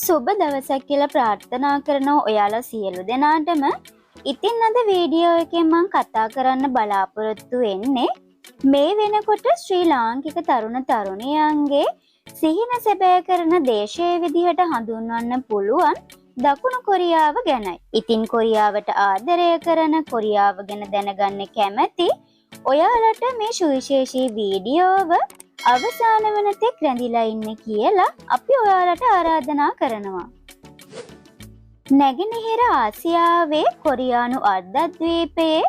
සුබ දවසක් කියලා ප්‍රාර්ථනා කරනවා ඔයාලා සියලු දෙනාටම. ඉතින් අද වීඩියෝ එකෙන් මම කතා කරන්න බලාපොරොත්තු වෙන්නේ මේ වෙනකොට ශ්‍රී ලාංකික තරුණ තරුණියන්ගේ සිහින සැබෑ කරන දේශයේ විදිහට හඳුන්වන්න පුළුවන් දකුණු කොරියාව ගැනයි. ඉතින් කොරියාවට ආදරය කරන කොරියාව ගැන දැනගන්න කැමති ඔයාලට මේ සුවිශේෂී වීඩියෝව අවසාන වනතෙක් රැඳිලා ඉන්න කියලා අපි ඔයාලට ආරාධනා කරනවා. නැගෙනහිර ආසියාවේ කොරියානු අර්ධද්වීපයේ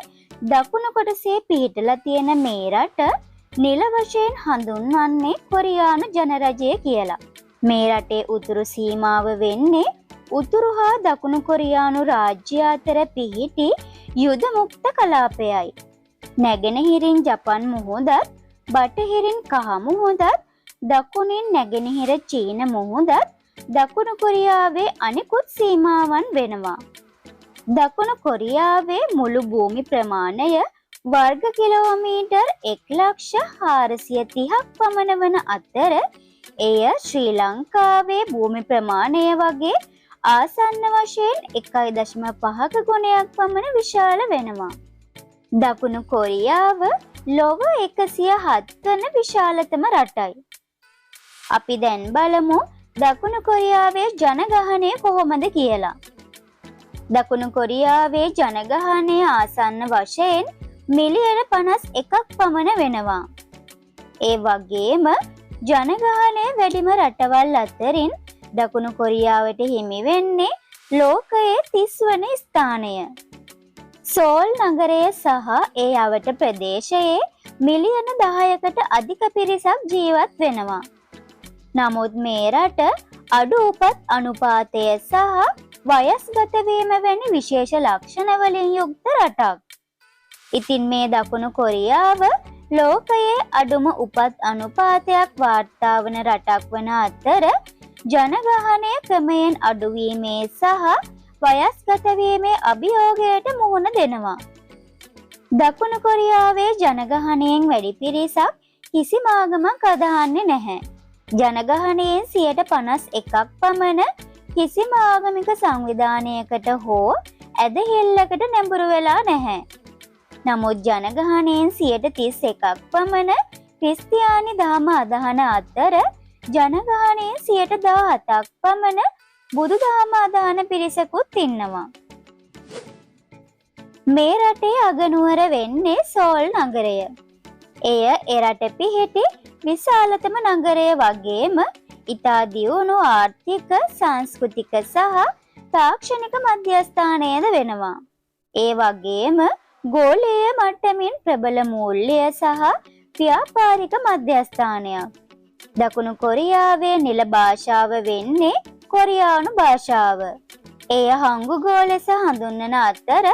දකුණු කොටසේ පිහිටලා තියෙන මේ රට නිල වශයෙන් හඳුන්වන්නේ කොරියානු ජනරජය කියලා. මේ රටේ උතුරු සීමාව වෙන්නේ උතුරු හා දකුණු කොරියානු රාජ්‍ය අතර පිහිටි යුද මුක්ත කලාපයයි. නැගෙනහිරින් ජපන් මුහුදත් බටහිරින් කහ මුහුදත් දකුණින් නැගෙනහිර චීන මුහුදත් දකුණු කොරියාවේ අනෙකුත් සීමාවන් වෙනවා. දකුණු කොරියාවේ මුළු භූමි ප්‍රමාණය වර්ග කිලෝමීටර් 1,430,000ක් පමණ වන අතර එය ශ්‍රී ලංකාවේ භූමි ප්‍රමාණය වගේ ආසන්න වශයෙන් 1.5ක ගුණයක් පමණ විශාල වෙනවා. දකුණු කොරියාව ලොව 107 වන විශාලතම රටයි. අපි දැන් බලමු දකුණු කොරියාවේ ජනගහනය කොහොමද කියලා. දකුණු කොරියාවේ ජනගහනය ආසන්න වශයෙන් මිලියන 51ක් පමණ වෙනවා. ඒ වගේම ජනගහනය වැඩිම රටවල් අතරින් දකුණු කොරියාවට හිමි වෙන්නේ ලෝකයේ 30 වන ස්ථානය. සෝල් නගරය සහ ඒ අවට ප්‍රදේශයේ මිලියන 10කට අධික පිරිසක් ජීවත් වෙනවා. නමුත් මේ රට අඩු උපත් අනුපාතය සහ වයස්ගත වීම වැනි විශේෂ ලක්ෂණ වලින් යුක්ත රටක්. ඉතින් මේ දකුණු කොරියාව ලෝකයේ අඩුම උපත් අනුපාතයක් වාර්තා වන රටක් වන අතර ජනගහනය ක්‍රමයෙන් අඩුවීමේ සහ වයස්ගත වීමේ අභියෝගයට මුහුණ දෙනවා. දකුණු කොරියාවේ ජනගහනයෙන් වැඩි පිරිසක් කිසිම ආගමක් අදහන්නේ නැහැ. ජනගහනයෙන් 51% පමණ කිසිම ආගමික සංවිධානයකට හෝ ඇදහිල්ලකට නැඹුරු වෙලා නැහැ. නමුත් ජනගහනයෙන් 31% පමණ ක්‍රිස්තියානි දහම අදහන අතර ජනගහනයෙන් 17%ක් පමණ බුදු දහම අදහන පිරිසකුත් ඉන්නවා. මේ රටේ අගනුවර වෙන්නේ සෝල් නගරය. එය එරට පිහිටි විශාලතම නගරය වගේම ඉතා දියුණු ආර්ථික, සංස්කෘතික සහ තාක්ෂණික මධ්‍යස්ථානයද වෙනවා. ඒ වගේම ගෝලීය මට්ටමින් ප්‍රබල මූල්‍ය සහ ව්‍යාපාරික මධ්‍යස්ථානයක්. දකුණු කොරියාවේ නිල භාෂාව වෙන්නේ කොරියානු භාෂාව. එය හංගුගෝ ලෙස හඳුන්වන අතර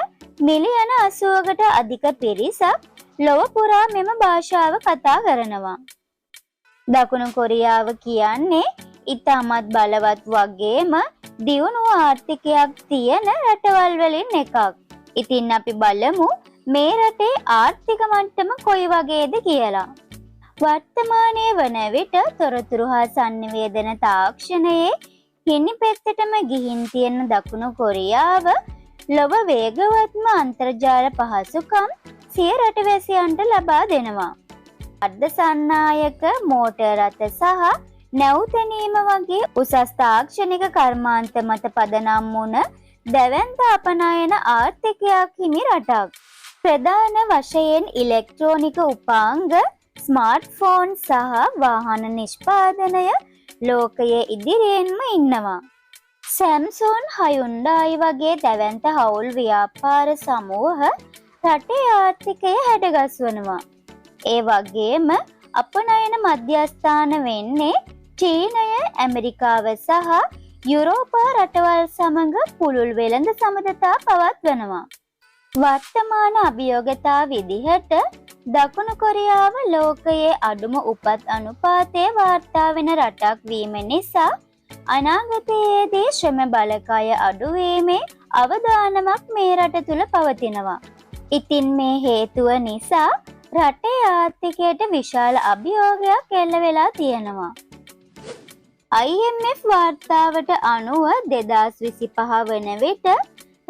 මිලියන 80කට අධික පිරිසක් ලොව පුරා මෙම භාෂාව කතා කරනවා. දකුණු කොරියාව කියන්නේ ඉතාමත් බලවත් වගේම දියුණු ආර්ථිකයක් තියෙන රටවල් වලින් එකක්. ඉතින් අපි බලමු මේ රටේ ආර්ථික මට්ටම කොයි වගේද කියලා. වර්තමානයේ වන විට තොරතුරු හා sannivedana තාක්ෂණයේ හිණි පැත්තටම ගිහින් තියෙන දකුණු කොරියාව ලොව වේගවත්ම අන්තර්ජාල පහසුකම් සිය රටවැසියන්ට ලබා දෙනවා. අර්ධ සන්නායක, මෝටර් රථ සහ නැවුතැනීම වගේ උසස් තාක්ෂණික කර්මාන්ත මත පදනම් වුණ දැවැන්ත අපනයන ආර්ථිකයක් හිමි රටක්. ප්‍රධාන වශයෙන් ඉලෙක්ට්‍රෝනික උපාංග, ස්මාර්ට්ෆෝන් සහ වාහන නිෂ්පාදනය ලෝකයේ ඉදිරියෙන්ම ඉන්නවා. සැම්සුන්, හයුන්ඩායි වගේ දැවැන්ත හවුල් ව්‍යාපාර සමූහ රටේ ආර්ථිකය හැඩගස්වනවා. ඒ වගේම අපනයන මධ්‍යස්ථාන වෙන්නේ චීනය, ඇමරිකාව සහ යුරෝපා රටවල් සමඟ පුළුල් වෙළඳ සබඳතා පවත්වනවා. වර්තමාන අභියෝගතා විදිහට දකුණු කොරියාව ලෝකයේ අඩුම උපත් අනුපාතය වාර්තා වෙන රටක් වීම නිසා අනාගතයේදී ශ්‍රම බලකය අඩුවීමේ අවදානමක් මේ රට තුළ පවතිනවා. ඉතින් මේ හේතුව නිසා රටේ ආර්ථිකයට විශාල අභියෝගයක් එල්ල වෙලා තියෙනවා. IMF වාර්තාවට අනුව 2025 වන විට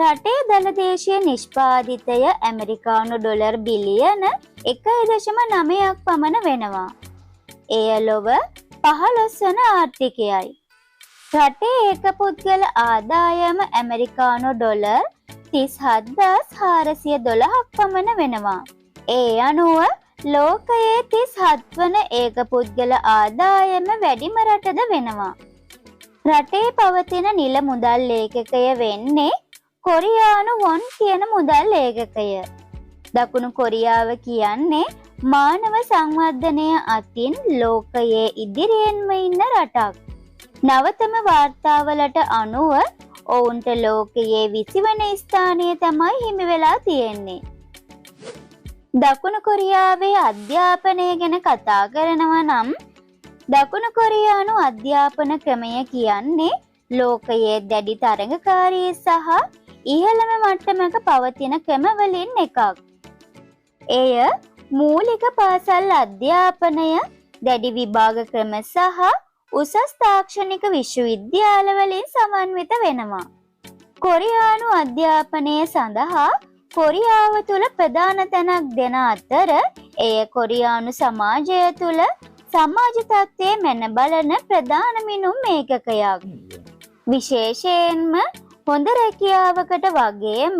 රටේ දළදේශීය නිෂ්පාදිතය ඇමරිකානු ඩොලර් බිලියන 1.9ක් පමණ වෙනවා. එය ලොව 15 වන ආර්ථිකයයි. රටේ ඒක පුද්ගල ආදායම ඇමරිකානු ඩොලර් 37,412ක් පමණ වෙනවා. ඒ අනුව ලෝකයේ 37 වන ඒක පුද්ගල ආදායම වැඩිම රටද වෙනවා. රටේ පවතින නිල මුදල් ඒකකය වෙන්නේ කොරියානු වොන් කියන මුදල් ඒකකය. දකුණු කොරියාව කියන්නේ මානව සංවර්ධනය අතින් ලෝකයේ ඉදිරියෙන්ම ඉන්න රටක්. නවතම වාර්තාවලට අනුව ඔවුන්ට ලෝකයේ 20 වන ස්ථානය තමයි හිමි වෙලා තියෙන්නේ. දකුණු කොරියාවේ අධ්‍යාපනය ගැන කතා කරනවා නම් දකුණු කොරියානු අධ්‍යාපන ක්‍රමය කියන්නේ ලෝකයේ දැඩි තරඟකාරී සහ ඉහළම මට්ටමක පවතින ක්‍රමවලින් එකක්. එය මූලික පාසල් අධ්‍යාපනය, දැඩි විභාග ක්‍රම සහ උසස් තාක්ෂණික විශ්වවිද්‍යාලවලින් සමන්විත වෙනවා. කොරියානු අධ්‍යාපනය සඳහා කොරියාව තුළ ප්‍රධාන තැනක් දෙන අතර එය කොරියානු සමාජය තුළ සමාජ තත්ත්වයේ මැන බලන ප්‍රධාන මිනුම් ඒකකයක්. විශේෂයෙන්ම හොඳ රැකියාවකට වගේම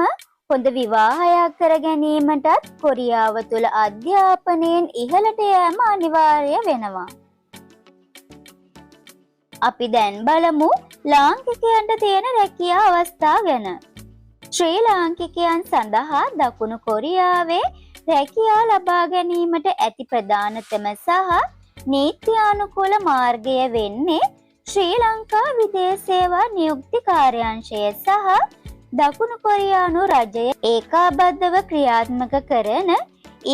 හොඳ විවාහයක් කර ගැනීමටත් කොරියාව තුළ අධ්‍යාපනයෙන් ඉහළට යෑම අනිවාර්ය වෙනවා. අපි දැන් බලමු ලාංකිකයන්ට තියෙන රැකියා අවස්ථා ගැන. ශ්‍රී ලාංකිකයන් සඳහා දකුණු කොරියාවේ රැකියා ලබා ගැනීමට ඇති ප්‍රධානතම සහ නීත්‍යානුකූල මාර්ගය වෙන්නේ ශ්‍රී ලංකා විදේශ සේවා නියුක්ති කාර්යාංශය සහ දකුණු කොරියානු රජය ඒකාබද්ධව ක්‍රියාත්මක කරන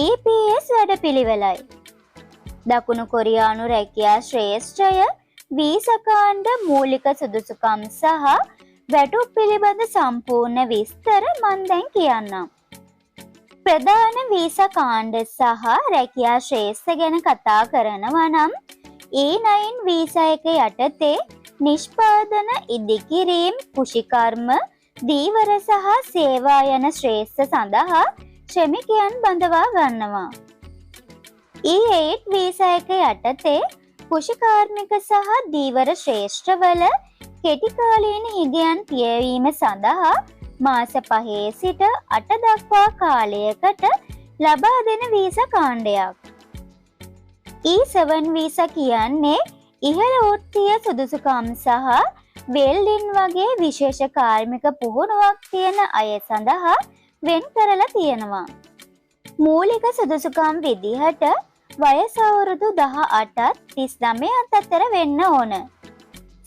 EPS වැඩපිළිවෙලයි. දකුණු කොරියානු රැකියා ශ්‍රේෂ්ඨය වීසා කාණ්ඩ මූලික සුදුසුකම් සහ වැටුප් පිළිබඳ සම්පූර්ණ විස්තර මන් දැන් කියන්නම්. ප්‍රධාන වීසා කාණ්ඩ සහ රැකියා ශ්‍රේෂ්ඨ ගැන කතා කරනවා නම් E9 වීසා එක යටතේ නිෂ්පාදන, ඉදිකිරීම්, කෘෂිකර්ම, දීවර සහ සේවා යන ශ්‍රේෂ්ඨ සඳහා ශ්‍රමිකයන් බඳවා ගන්නවා. E8 වීසා එක යටතේ කෘෂිකාර්මික සහ දීවර ශ්‍රේෂ්ඨවල කෙටිකාලීන හිගයන් පියවීම සඳහා මාස 5 සිට 8 දක්වා කාලයකට ලබා දෙන වීසා කාණ්ඩයක්. E7 වීසා කියන්නේ ඉහළ වෘත්තීය සුදුසුකම් සහ වෙල්ඩින් වගේ විශේෂ කාර්මික පුහුණුවක් තියෙන අය සඳහා වෙන් කරලා තියෙනවා. මූලික සුදුසුකම් විදිහට වයස අවුරුදු 18ත් 39ත් අතර වෙන්න ඕන.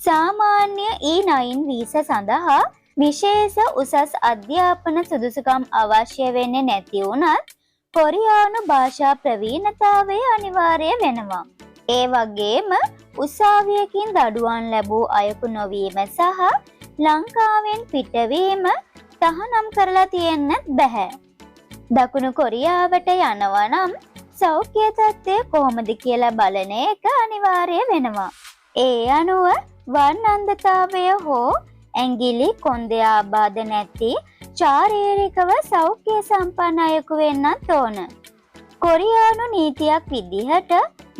සාමාන්‍ය E9 වීසා සඳහා විශේෂ උසස් අධ්‍යාපන සුදුසුකම් අවශ්‍ය වෙන්නේ නැති වුණත් කොරියානු භාෂා ප්‍රවීණතාවය අනිවාර්ය වෙනවා. ඒ වගේම උසාවියකින් දඩුවම් ලැබූ අයෙකු නොවීම සහ ලංකාවෙන් පිටවීම තහනම් කරලා තියෙන්නත් බැහැ. දකුණු කොරියාවට යනවා නම් සෞඛ්‍ය තත්ත්වය කොහොමද කියලා බලන එක අනිවාර්ය වෙනවා. ඒ අනුව වර්ණන්දතාවය හෝ ඇඟිලි කොන්දේ ආබාධ නැති ශාරීරිකව සෞඛ්‍ය සම්පන්න අයෙකු වෙන්නත් ඕන. කොරියානු නීතියක් විදිහට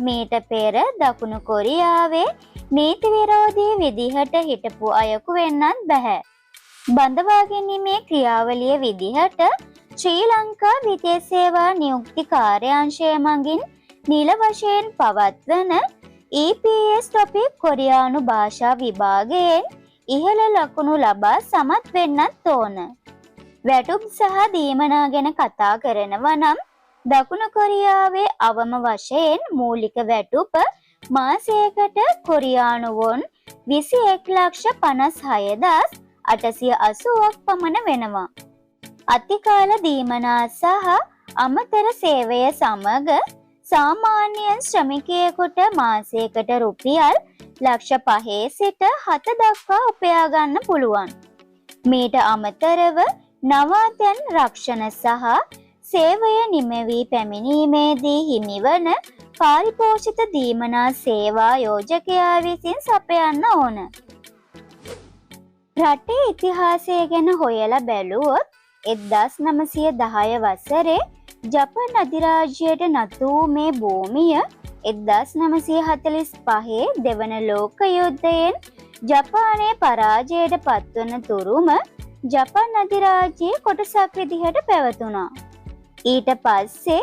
මීට පෙර දකුණු කොරියාවේ නීති විරෝධී විදිහට හිටපු අයෙකු වෙන්නත් බැහැ. බඳවා ගැනීමේ ක්‍රියාවලිය විදිහට ශ්‍රී ලංකා විදේශ සේවා නියුක්ති කාර්යාංශය මගින් නිල වශයෙන් පවත්වන EPS ටොපික් කොරියානු භාෂා විභාගයෙන් ඉහළ ලකුණු ලබා සමත් වෙන්නත් ඕන. වැටුප් සහ දීමනා ගැන කතා කරනවා නම් දකුණු කොරියාවේ අවම වශයෙන් මූලික වැටුප මාසයකට කොරියානු වොන් 21,56,880ක් පමණ වෙනවා. අතිකාල දීමනා සහ අමතර සේවය සමග සාමාන්‍යයෙන් ශ්‍රමිකයෙකුට මාසයකට රුපියල් 5,00,000 සිට 7 දක්වා උපයා ගන්න පුළුවන්. මීට අමතරව නවාතැන් රක්ෂණ සහ සේවය නිමවී පැමිණීමේදී හිමිවන පාරිපෝෂිත දීමනා සේවා යෝජකයා විසින් සපයන්න ඕන. රටේ ඉතිහාසය ගැන හොයලා බැලුවොත් 1910 වසරේ ජපන් අධිරාජ්‍යයට නතු වූ මේ භූමිය 1945 දෙවන ලෝක යුද්ධයෙන් ජපානයේ පරාජයට පත්වන තුරුම ජපන් අධිරාජ්‍යයේ කොටසක් විදිහට පැවතුණා. ඊට පස්සේ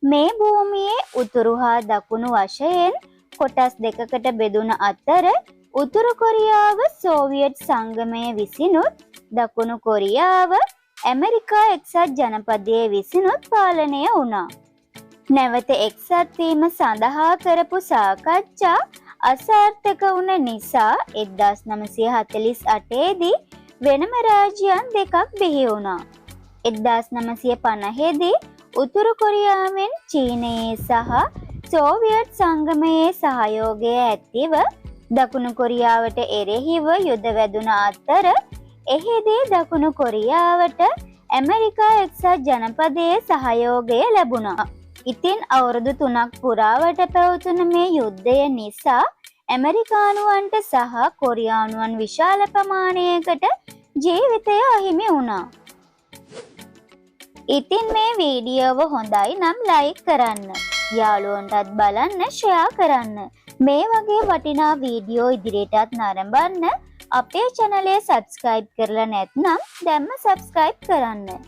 මේ භූමියේ උතුරු හා දකුණු වශයෙන් කොටස් දෙකකට බෙදුන අතර උතුරු කොරියාව සෝවියට් සංගමය විසිනුත් දකුණු කොරියාව ඇමරිකා එක්සත් ජනපදයේ විසිනුත් පාලනය වුණා. නැවත එක්සත් වීම සඳහා කරපු සාකච්ඡා අසාර්ථක වුණ නිසා 1948 දී වෙනම රාජ්‍යයන් දෙකක් බිහි වුණා. 1950 දී උතුරු කොරියාවෙන් චීනයේ සහ සෝවියට් සංගමයේ සහයෝගය ඇතිව දකුණු කොරියාවට එරෙහිව යුද වැදුන අතර එහිදී දකුණු කොරියාවට ඇමරිකා එක්සත් ජනපදයේ සහයෝගය ලැබුණා. ඉතින් අවුරුදු 3ක් පුරාවට පැවතුන මේ යුද්ධය නිසා ඇමරිකානුවන්ට සහ කොරියානුවන් විශාල ප්‍රමාණයකට ජීවිතය අහිමි වුණා. ඉතින් මේ වීඩියෝව හොඳයි නම් ලයික් කරන්න. යාළුවන්ටත් බලන්න ෂෙයා කරන්න. මේ වගේ වටිනා වීඩියෝ ඉදිරියටත් නරඹන්න අපේ channel එක subscribe කරලා නැත්නම් දැන්ම subscribe කරන්න.